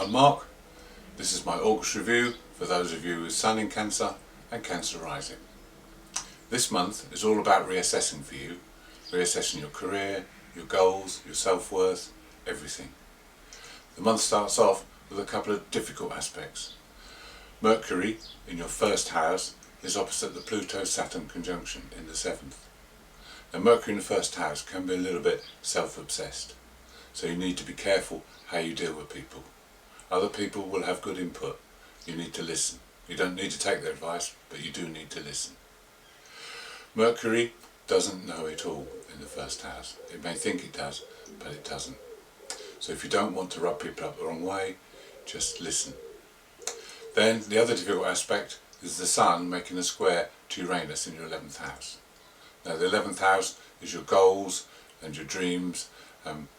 I'm Mark. This is my August review for those of you with Sun in Cancer and Cancer rising. This month is all about reassessing for you, reassessing your career, your goals, your self-worth, everything. The month starts off with a couple of difficult aspects. Mercury in your first house is opposite the Pluto-Saturn conjunction in the 7th. Now Mercury in the first house can be a little bit self-obsessed, so you need to be careful how you deal with people. Other people will have good input. You need to listen. You don't need to take their advice, but you do need to listen. Mercury doesn't know it all in the first house. It may think it does, but it doesn't. So if you don't want to rub people up the wrong way, just listen. Then the other difficult aspect is the Sun making a square to Uranus in your 11th house. Now the 11th house is your goals and your dreams,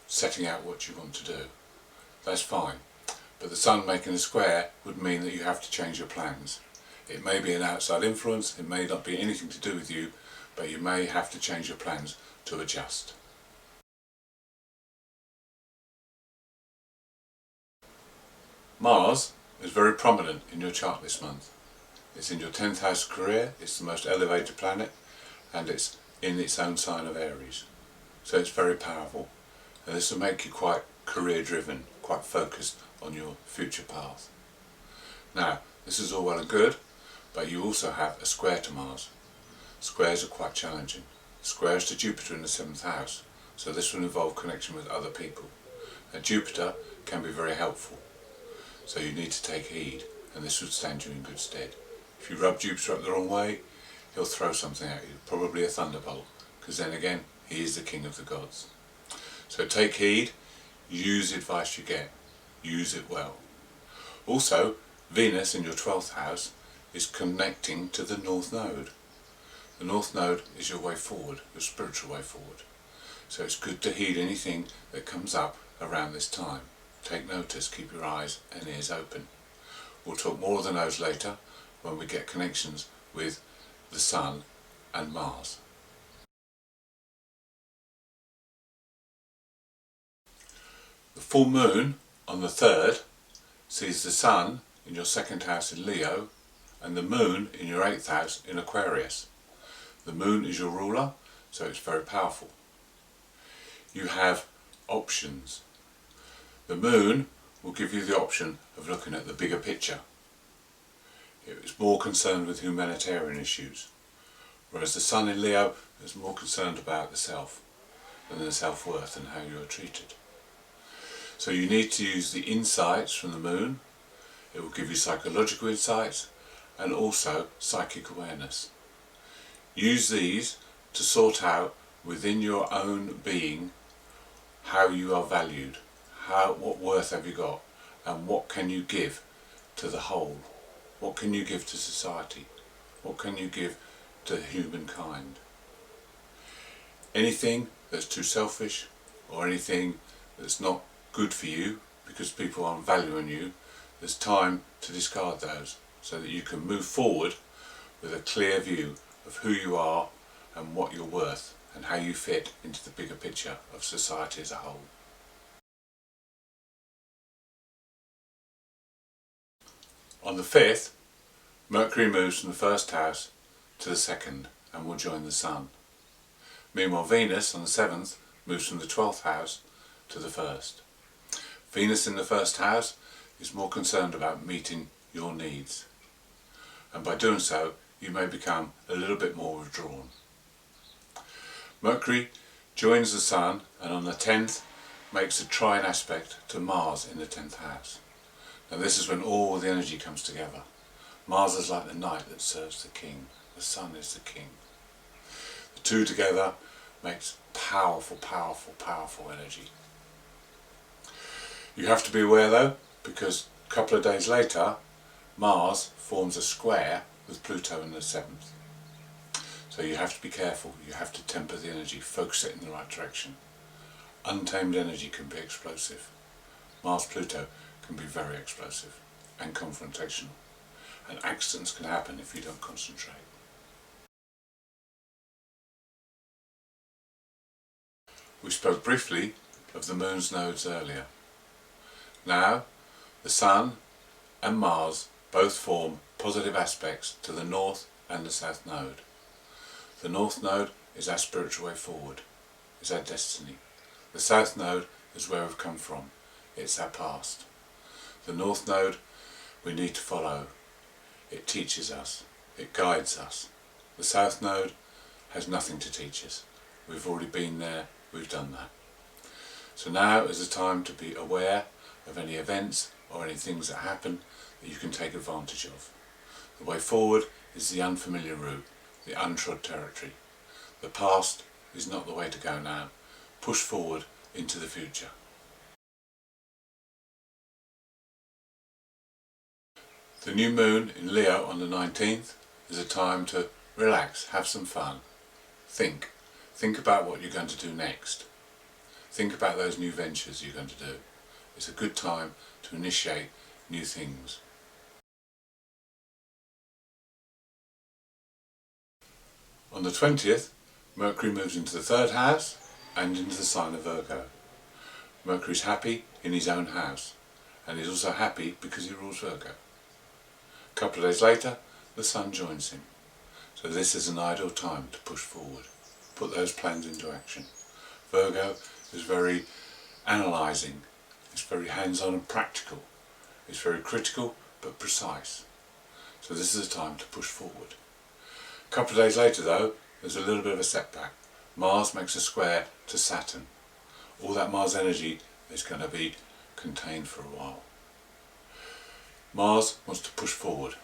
setting out what you want to do. That's fine. But the Sun making a square would mean that you have to change your plans. It may be an outside influence, it may not be anything to do with you, but you may have to change your plans to adjust. Mars is very prominent in your chart this month. It's in your 10th house career, it's the most elevated planet, and it's in its own sign of Aries. So it's very powerful. And this will make you quite career driven, quite focused on your future path. Now, this is all well and good, but you also have a square to Mars. Squares are quite challenging. Squares to Jupiter in the 7th house, so this will involve connection with other people. Now, Jupiter can be very helpful, so you need to take heed, and this would stand you in good stead. If you rub Jupiter up the wrong way, he'll throw something at you, probably a thunderbolt, because then again, he is the king of the gods. So take heed, use the advice you get, use it well. Also, Venus in your 12th house is connecting to the North Node. The North Node is your way forward, your spiritual way forward. So it's good to heed anything that comes up around this time. Take notice, keep your eyes and ears open. We'll talk more of the nodes later when we get connections with the Sun and Mars. The full moon on the 3rd sees the Sun in your 2nd house in Leo and the moon in your 8th house in Aquarius. The moon is your ruler, so it's very powerful. You have options. The moon will give you the option of looking at the bigger picture. It's more concerned with humanitarian issues, whereas the Sun in Leo is more concerned about the self and the self-worth and how you are treated. So you need to use the insights from the moon. It will give you psychological insights and also psychic awareness. Use these to sort out within your own being how you are valued, what worth have you got, and what can you give to the whole. What can you give to society? What can you give to humankind? Anything that's too selfish or anything that's not good for you because people aren't valuing you, there's time to discard those so that you can move forward with a clear view of who you are and what you're worth and how you fit into the bigger picture of society as a whole. On the 5th, Mercury moves from the 1st house to the 2nd and will join the Sun. Meanwhile, Venus on the 7th moves from the 12th house to the 1st. Venus in the 1st house is more concerned about meeting your needs, and by doing so you may become a little bit more withdrawn. Mercury joins the Sun and on the 10th makes a trine aspect to Mars in the 10th house. Now this is when all the energy comes together. Mars is like the knight that serves the king. The Sun is the king. The two together makes powerful, powerful, powerful energy. You have to be aware though, because a couple of days later Mars forms a square with Pluto in the 7th. So you have to be careful, you have to temper the energy, focus it in the right direction. Untamed energy can be explosive. Mars-Pluto can be very explosive and confrontational, and accidents can happen if you don't concentrate. We spoke briefly of the moon's nodes earlier. Now, The Sun and Mars both form positive aspects to the North and the South Node. The North Node is our spiritual way forward, is our destiny. The South Node is where we've come from, it's our past. The North Node we need to follow. It teaches us, it guides us. The South Node has nothing to teach us. We've already been there, we've done that. So now is the time to be aware of any events or any things that happen that you can take advantage of. The way forward is the unfamiliar route, the untrod territory. The past is not the way to go now. Push forward into the future. The new moon in Leo on the 19th is a time to relax, have some fun. Think about what you're going to do next. Think about those new ventures you're going to do. It's a good time to initiate new things. On the 20th, Mercury moves into the 3rd house and into the sign of Virgo. Mercury's happy in his own house, and he's also happy because he rules Virgo. A couple of days later, the Sun joins him. So this is an ideal time to push forward, put those plans into action. Virgo is very analysing, it's very hands-on and practical, it's very critical but precise. So this is a time to push forward. A couple of days later though, there's a little bit of a setback. Mars makes a square to Saturn. All that Mars energy is going to be contained for a while. Mars wants to push forward.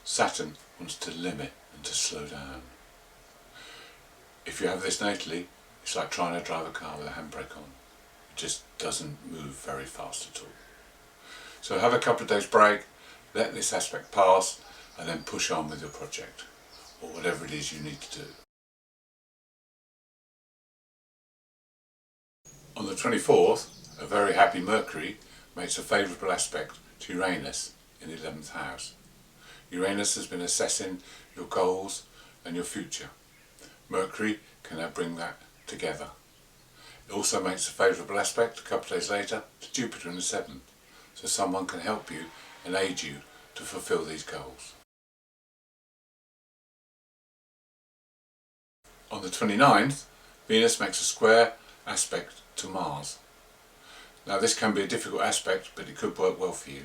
Saturn wants to limit and to slow down. If you have this natally, it's like trying to drive a car with a handbrake on. It just doesn't move very fast at all. So have a couple of days break, let this aspect pass, and then push on with your project, or whatever it is you need to do. On the 24th, a very happy Mercury makes a favourable aspect to Uranus in the 11th house. Uranus has been assessing your goals and your future. Mercury can now bring that together. It also makes a favourable aspect a couple of days later to Jupiter in the 7th, so someone can help you and aid you to fulfil these goals. On the 29th, Venus makes a square aspect to Mars. Now this can be a difficult aspect, but it could work well for you.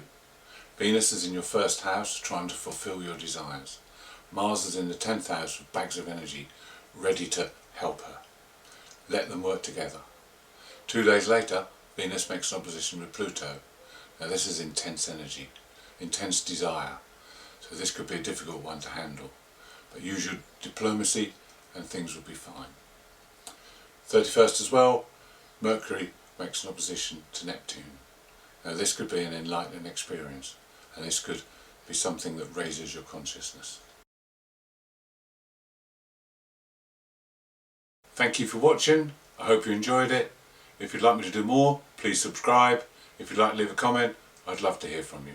Venus is in your 1st house trying to fulfill your desires. Mars is in the 10th house with bags of energy ready to help her. Let them work together. 2 days later, Venus makes an opposition with Pluto. Now this is intense energy, intense desire, so this could be a difficult one to handle. But use your diplomacy and things will be fine. 31st as well, Mercury makes an opposition to Neptune. Now this could be an enlightening experience, and this could be something that raises your consciousness. Thank you for watching. I hope you enjoyed it. If you'd like me to do more, please subscribe. If you'd like to leave a comment, I'd love to hear from you.